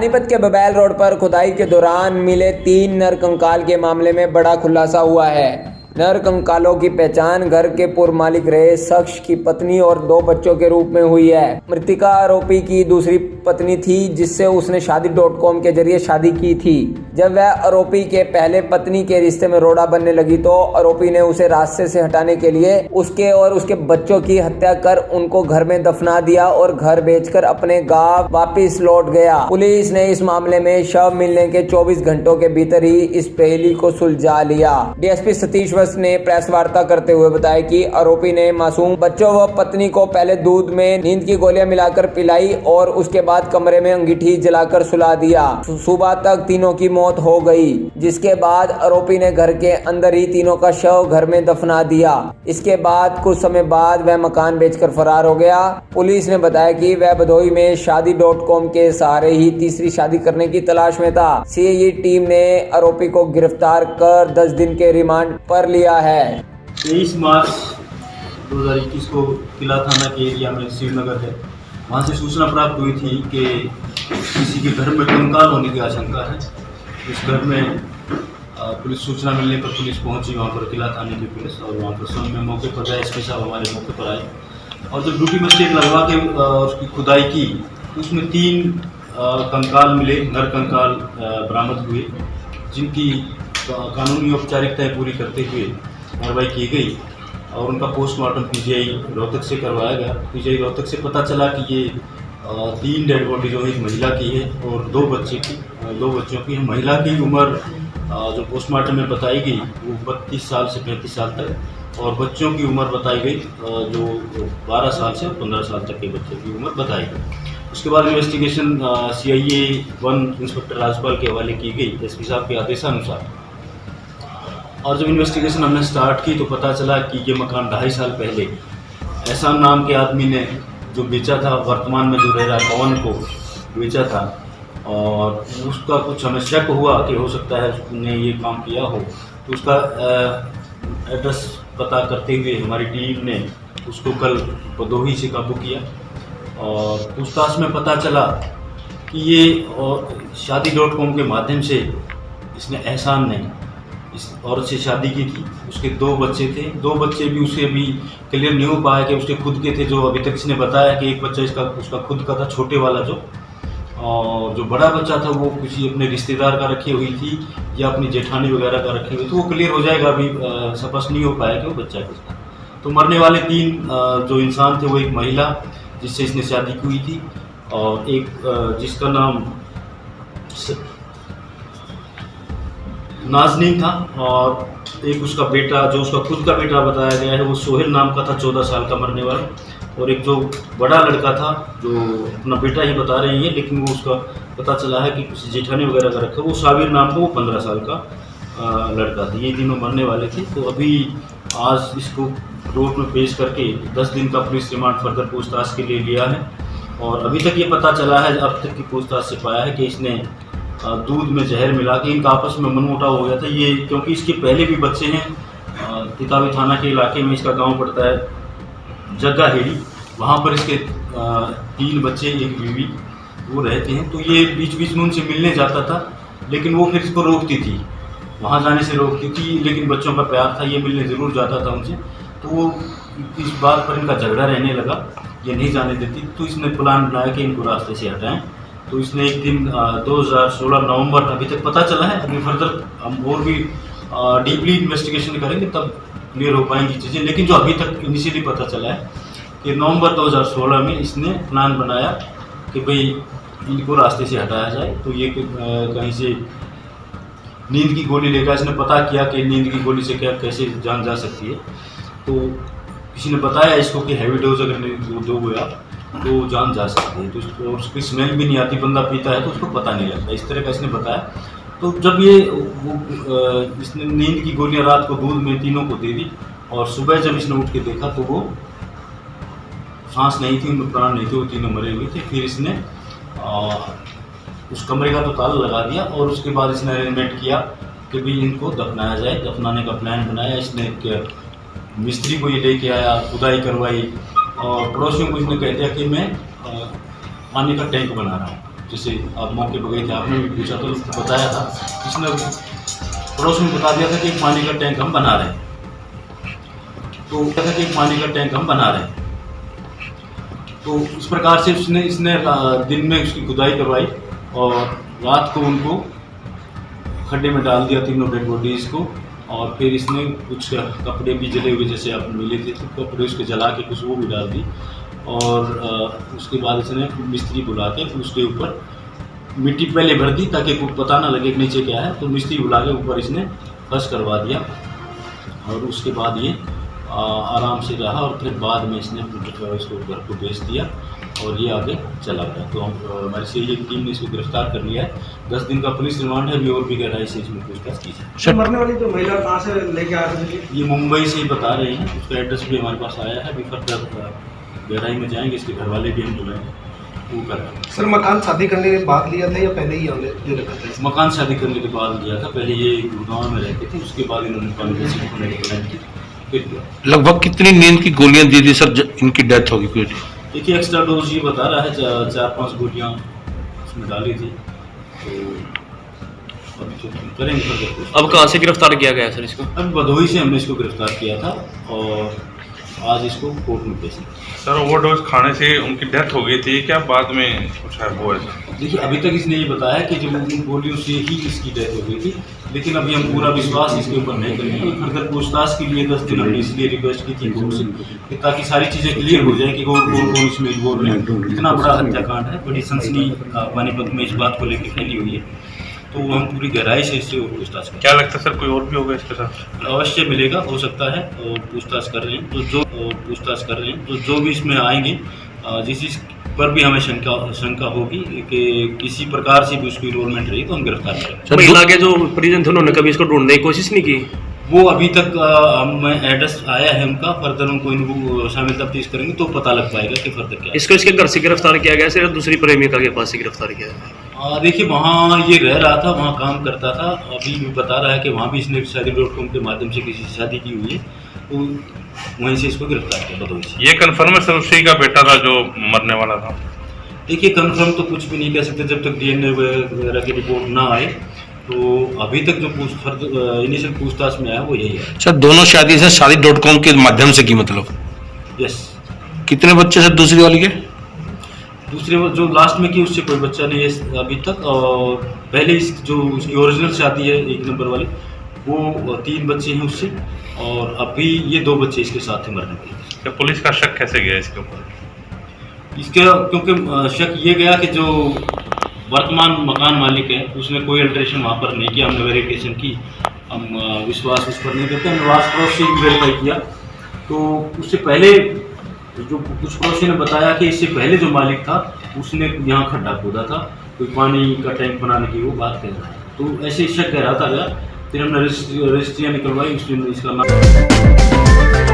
पानीपत के बबैल रोड पर खुदाई के दौरान मिले 3 नर कंकाल के मामले में बड़ा खुलासा हुआ है। नर कंकालों की पहचान घर के पूर्व मालिक रहे शख्स की पत्नी और 2 बच्चों के रूप में हुई है। मृतिका आरोपी की दूसरी पत्नी थी जिससे उसने शादी.com के जरिए शादी की थी। जब वह आरोपी के पहले पत्नी के रिश्ते में रोड़ा बनने लगी तो आरोपी ने उसे रास्ते से हटाने के लिए उसके और उसके बच्चों की हत्या कर उनको घर में दफना दिया और घर बेचकर अपने गांव वापस लौट गया। पुलिस ने इस मामले में शव मिलने के 24 घंटों के भीतर ही इस पहेली को सुलझा लिया। डीएसपी सतीश वत्स ने प्रेस वार्ता करते हुए बताया कि आरोपी ने मासूम बच्चों व पत्नी को पहले दूध में नींद की गोलियां मिलाकर पिलाई और उसके बाद कमरे में अंगीठी जलाकर सुला दिया। सुबह तक तीनों की मौत हो गई, जिसके बाद आरोपी ने घर के अंदर ही तीनों का शव घर में दफना दिया। इसके बाद कुछ समय बाद वह मकान बेचकर फरार हो गया। पुलिस ने बताया कि वह भदोही में शादी.com के सहारे ही तीसरी शादी करने की तलाश में था। सीआईए टीम ने आरोपी को गिरफ्तार कर 10 दिन के रिमांड पर लिया है। 23 मार्च 2021 को किला थाना के एरिया में श्रीनगर है, वहाँ से सूचना प्राप्त हुई थी कि किसी के घर में कंकाल होने की आशंका है। इस घर में पुलिस सूचना मिलने पर पुलिस पहुंची, वहाँ पर किला थाने की पुलिस, और वहाँ पर स्वयं में मौके पर गए। एसपी साहब हमारे मौके पर आए और जब ड्यूटी मजिस्ट्रेट लगवा के उसकी खुदाई की तो उसमें 3 कंकाल मिले, नर कंकाल बरामद हुए, जिनकी कानूनी औपचारिकताएँ पूरी करते हुए कार्रवाई की गई और उनका पोस्टमार्टम पीजीआई रोहतक से करवाया गया। पीजीआई रोहतक से पता चला कि ये 3 डेड बॉडी जो एक महिला की है और 2 बच्चों की है। महिला की उम्र जो पोस्टमार्टम में बताई गई वो 32 साल से 35 साल तक, और बच्चों की उम्र बताई गई जो 12 साल से 15 साल तक के बच्चों की उम्र बताई गई। उसके बाद इन्वेस्टिगेशन सीआईए 1 इंस्पेक्टर राजपाल के हवाले की गई एसपी साहब के आदेशानुसार। और जब इन्वेस्टिगेशन हमने स्टार्ट की तो पता चला कि ये मकान 2.5 साल पहले एहसान नाम के आदमी ने जो बेचा था, वर्तमान में जो रह रहा है पवन को बेचा था, और उसका कुछ हमें शक हुआ कि हो सकता है उसने ये काम किया हो। तो उसका एड्रेस पता करते हुए हमारी टीम ने उसको कल भदोही से काबू किया और पूछताछ में पता चला कि ये शादी.com के माध्यम से इसने एहसान ने इस औरत से शादी की थी। उसके 2 बच्चे थे, 2 बच्चे भी उसे अभी क्लियर नहीं हो पाया कि उसके खुद के थे। जो अभी तक इसने बताया कि एक बच्चा उसका खुद का था, छोटे वाला जो बड़ा बच्चा था वो किसी अपने रिश्तेदार का रखी हुई थी या अपनी जेठानी वगैरह का रखी हुई, तो वो क्लियर हो जाएगा। अभी स्पष्ट नहीं हो पाया कि वो बच्चा किसका। तो मरने वाले 3 जो इंसान थे वो एक महिला जिससे इसने शादी की हुई थी, और एक जिसका नाम नाजनीन था, और एक उसका बेटा जो उसका खुद का बेटा बताया गया है वो सोहेल नाम का था, 14 साल का मरने वाला। और एक जो बड़ा लड़का था जो अपना बेटा ही बता रही है, लेकिन वो उसका पता चला है कि किसी जेठानी वगैरह का रखा, वो साबिर नाम का, वो 15 साल का लड़का था। ये तीनों मरने वाले थे। तो अभी आज इसको कोर्ट में पेश करके 10 दिन का पुलिस रिमांड फर्दर पूछताछ के लिए लिया है। और अभी तक ये पता चला है, अब तक की पूछताछ से पाया है कि इसने दूध में जहर मिला के इनका आपस में मनमुटाव हो गया था। ये क्योंकि इसके पहले भी बच्चे हैं, तितावी थाना के इलाके में इसका गांव पड़ता है जग्गा हेड़ी, वहाँ पर इसके 3 बच्चे, एक बीवी वो रहते हैं। तो ये बीच बीच में उनसे मिलने जाता था, लेकिन वो फिर इसको रोकती थी, वहाँ जाने से रोकती थी, लेकिन बच्चों का प्यार था, ये मिलने ज़रूर जाता था उनसे। तो वो इस बात पर इनका झगड़ा रहने लगा, ये नहीं जाने देती। तो इसने प्लान बनाया कि इनको रास्ते से हटाएं। तो इसने एक दिन 2016 नवंबर, अभी तक पता चला है, अभी फर्दर हम और भी डीपली इन्वेस्टिगेशन करेंगे तब क्लियर हो पाएंगी चीज़ें। लेकिन जो अभी तक इनिशियली पता चला है कि नवंबर 2016 में इसने प्लान बनाया कि भाई इनको रास्ते से हटाया जाए। तो ये कहीं से नींद की गोली लेकर इसने पता किया कि नींद की गोली से क्या कैसे जान जा सकती है। तो किसी ने बताया इसको कि हैवी डोज अगर दोगे आप तो जान जा सकती है। तो उसकी स्मेल भी नहीं आती, बंदा पीता है तो उसको पता नहीं लगता, इस तरह का इसने बताया। तो जब इसने नींद की गोलियां रात को दूध में तीनों को दे दी, और सुबह जब इसने उठ के देखा तो वो सांस नहीं थी, उनमें प्राण नहीं थे, वो तीनों मरे हुए थे। फिर इसने उस कमरे का तो ताला लगा दिया और उसके बाद इसने अरेंजमेंट किया कि भाई इनको दफनाया जाए। दफनाने का प्लान बनाया इसने, मिस्त्री को ये लेके आया, खुदाई करवाई, और पड़ोसियों को इसने कह दिया कि मैं पानी का टैंक बना रहा हूँ। जैसे आप मौके पर गए थे, आपने भी पूछा तो उसको बताया था, इसने पड़ोस में बता दिया था कि एक पानी का टैंक हम बना रहे हैं, तो क्या था कि एक पानी का टैंक हम बना रहे हैं। तो इस प्रकार से इसने दिन में उसकी खुदाई करवाई और रात को उनको खड्डे में डाल दिया, तीनों डेड बॉडीज़ को। और फिर इसने कुछ कपड़े भी जले हुए जैसे आप मिले थे, तो कपड़े उसके जला के कुछ वो भी डाल दी। और उसके बाद इसने मिस्त्री बुला के उसके ऊपर मिट्टी पहले भर दी ताकि कुछ पता ना लगे कि नीचे क्या है, तो मिस्त्री बुला के ऊपर इसने फर्श करवा दिया। और उसके बाद ये आराम से रहा और फिर बाद में इसने इसको घर को बेच दिया और ये आगे चला गया। तो हमारी सीआईए की टीम ने इसको गिरफ्तार कर लिया है। 10 दिन का पुलिस रिमांड है, अभी और भी गहराई से इसमें पूछताछ की जाए। मरने वाली तो महिला कहाँ से लेके आ रही है? ये मुंबई से ही बता रहे हैं, उसका एड्रेस भी हमारे पास आया है। अभी फर्दर गहराई में जाएंगे, इसके घर वाले भी हम बुलाएंगे, वो कर रहे हैं। सर मकान शादी करने के बाद लिया था या पहले ही ले रखा था? मकान शादी करने के बाद लिया था, पहले ये गुड़गांव में रहते थे, उसके बाद इन्होंने मकान बेसिक होने के प्लान की। लगभग कितनी नींद की गोलियां दी थी सर इनकी डेथ होगी? कोई देखिए एक्स्ट्रा डोज ये बता रहा है, 4-5 गोलियाँ उसमें डाली थी। तो अभी तो करेंगे फर्दर कुछ। अब कहाँ से गिरफ्तार किया गया सर इसको? अभी भदोही से हमने इसको गिरफ्तार किया था और आज इसको कोर्ट में पेश किया। सर ओवरडोज खाने से उनकी डेथ हो गई थी क्या, बाद में कुछ है वो ऐसा? देखिए अभी तक इसने ये बताया कि जो उन गोलियों से ही इसकी डेथ हो गई थी, लेकिन अभी हम पूरा विश्वास इसके ऊपर नहीं करेंगे। फर्दर पूछताछ के लिए 10 दिन हमने इसलिए रिक्वेस्ट की थी कोर्ट से, ताकि सारी चीज़ें क्लियर हो जाए कि कौन इसमें इन्वॉल्व है। इतना बड़ा हत्याकांड है, बड़ी सनसनी पानीपत में इस बात को लेकर फैली हुई है, तो हम पूरी गहराई से इससे और पूछताछ करें। क्या लगता है सर कोई और भी होगा इसके साथ? अवश्य मिलेगा, हो सकता है, और पूछताछ कर रहे हैं। तो जो भी इसमें आएंगे, जिस पर भी हमें शंका होगी कि किसी प्रकार से भी उसकी इन्वॉल्वमेंट रही, तो हम गिरफ्तार करेंगे। महिला के जो परिजन थे उन्होंने कभी इसको ढूंढने की कोशिश नहीं की? वो अभी तक हमें एड्रेस आया है उनका, फर्दर उनको इनको शामिल तफ्तीश करेंगे तो पता लग पाएगा कि फर्दर क्या है। इसको इसके घर से गिरफ्तार किया गया सिर्फ दूसरी प्रेमिका के पास से गिरफ्तार किया है? देखिए वहाँ ये रह रहा था, वहाँ काम करता था, अभी भी बता रहा है कि वहाँ भी इसने शादी.com के माध्यम से किसी से शादी की हुई है, तो वहीं से इसको गिरफ्तार किया भदोही से। ये कन्फर्म है सर उसी का बेटा था जो मरने वाला था? देखिए कंफर्म तो कुछ भी नहीं कह सकते जब तक डीएनए वगैरह की रिपोर्ट ना आए। तो अभी तक जो इनिशियल पूछताछ में आया वो यही है। सर दोनों शादी से शादी.com के माध्यम से की, मतलब? यस। कितने बच्चे सर दूसरी वाली के? दूसरे जो लास्ट में की उससे कोई बच्चा नहीं है अभी तक, और पहले जो उसकी ओरिजिनल शादी है 1 नंबर वाली, वो 3 बच्चे हैं उससे, और अभी ये 2 बच्चे इसके साथ थे मरने के। तो पुलिस का शक कैसे गया इसके ऊपर? क्योंकि शक ये गया कि जो वर्तमान मकान मालिक है उसने कोई अल्ट्रेशन वहाँ पर नहीं किया। हमने वेरिफिकेशन की, हम विश्वास उस पर नहीं करते। हमने वास पड़ोस से भी वेरीफाई किया, तो उससे पहले जो कुछ पड़ोसी ने बताया कि इससे पहले जो मालिक था उसने यहाँ खड्डा खोदा था, कोई पानी का टैंक बनाने की वो बात कर रहा है। तो ऐसे शक गहराता गया, फिर हमने रजिस्ट्रियाँ निकलवाई, उसमें इसका नाम